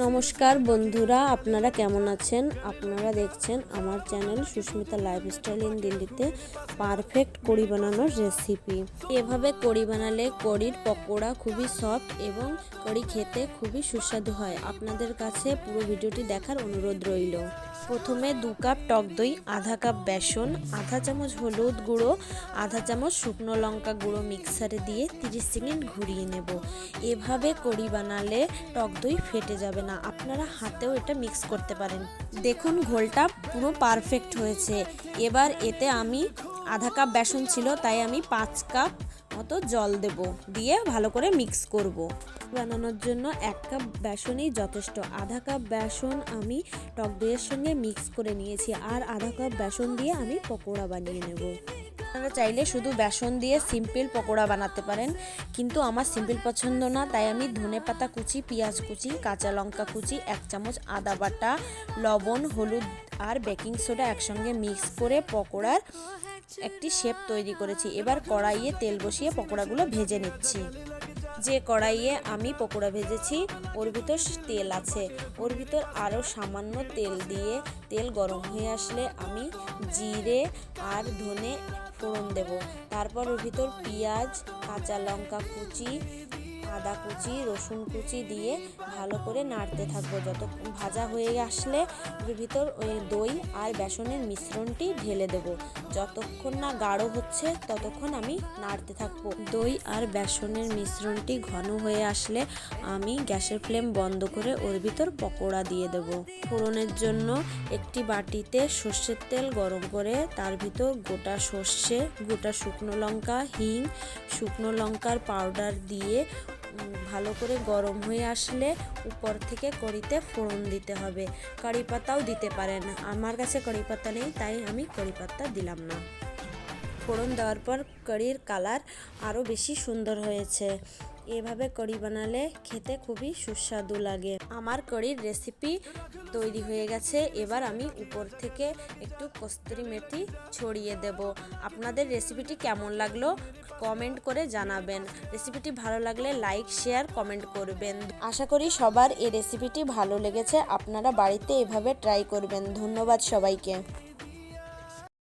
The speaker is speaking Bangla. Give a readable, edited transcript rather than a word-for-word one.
নমস্কার বন্ধুরা, আপনারা কেমন আছেন? আপনারা দেখছেন আমার চ্যানেল সুস্মিতা লাইফস্টাইল ইন দিল্লিতে পারফেক্ট কড়ি বানানোর রেসিপি। এভাবে কড়ি বানালে কড়ির পকোড়া খুবই সফট এবং কড়ি খেতে খুবই সুস্বাদু হয়। আপনাদের কাছে পুরো ভিডিওটি দেখার অনুরোধ রইল। প্রথমে 2 কাপ টক দই, আধা কাপ বেসন, আধা চামচ হলুদ গুঁড়ো, আধা চামচ শুকনো লঙ্কা গুঁড়ো মিক্সারে দিয়ে 30 সেকেন্ড ঘুরিয়ে নেব। এভাবে কড়ি বানালে টক দই ফেটে যাবে না, আপনারা হাতেও এটা মিক্স করতে পারেন। দেখুন ঘোলটা পুরো পারফেক্ট হয়েছে। এবার এতে আমি আধা কাপ বেসন ছিল, তাই আমি 5 কাপ মতো জল দেব, দিয়ে ভালো করে মিক্স করব। বানানোর জন্য 1 কাপ বেসনই যথেষ্ট। আধা কাপ বেসন আমি টক দইয়ের সঙ্গে মিক্স করে নিয়েছি, আর আধা কাপ বেসন দিয়ে আমি পকোড়া বানিয়ে নেব। আপনারা চাইলে শুধু বেসন দিয়ে সিম্পল পকোড়া বানাতে পারেন, কিন্তু আমার সিম্পল পছন্দ না, তাই আমি ধনেপাতা কুচি, পেঁয়াজ কুচি, কাঁচা লঙ্কা কুচি, 1 চামচ আদা বাটা, লবণ, হলুদ আর বেকিং সোডা একসঙ্গে মিক্স করে পকোড়ার একটি শেপ তৈরি করেছি। এবার কড়াইয়ে তেল বসিয়ে পকোড়াগুলো ভেজে নিচ্ছি। যে কড়াইয়ে আমি পকোড়া ভেজেছি ওর ভিতর তেল আছে, ওর ভিতর আরও সামান্য তেল দিয়ে তেল গরম হয়ে আসলে আমি জিরে আর ধনে ফোড়ন দেব। তারপর ওর ভিতর পেঁয়াজ, কাঁচা লঙ্কা কুচি, আদা কুচি, রসুন কুচি দিয়ে ভালো করে নাড়তে থাকবো। যত ভাজা হয়ে আসলে ওর ভিতর ওই দই আর বেসনের মিশ্রণটি ঢেলে দেব। যতক্ষণ না গাঢ় হচ্ছে ততক্ষণ আমি নাড়তে থাকবো। দই আর বেসনের মিশ্রণটি ঘন হয়ে আসলে আমি গ্যাসের ফ্লেম বন্ধ করে ওর ভিতর পকোড়া দিয়ে দেব। ফোড়নের জন্য একটি বাটিতে সর্ষের তেল গরম করে তার ভিতর গোটা সর্ষে, গোটা শুকনো লঙ্কা, হিং, শুকনো লঙ্কার পাউডার দিয়ে ভালো করে গরম হয়ে আসলে উপর থেকে কড়িতে ফোড়ন দিতে হবে। কারি পাতাও দিতে পারেন, আমার কাছে কারি পাতা নেই তাই আমি কারি পাতা দিলাম না। ফোড়ন দেওয়ার পর কারির কালার আরও বেশি সুন্দর হয়েছে। এভাবে কারি বানালে খেতে খুবই সুস্বাদু লাগে। আমার কারির রেসিপি তৈরি হয়ে গেছে। এবার আমি উপর থেকে একটু কস্তুরি মেথি ছড়িয়ে দেব। আপনাদের রেসিপিটি কেমন লাগলো কমেন্ট করে জানাবেন। রেসিপিটি ভালো লাগলে লাইক, শেয়ার, কমেন্ট করবেন। আশা করি সবার এই রেসিপিটি ভালো লেগেছে। আপনারা বাড়িতে এভাবে ট্রাই করবেন। ধন্যবাদ সবাইকে।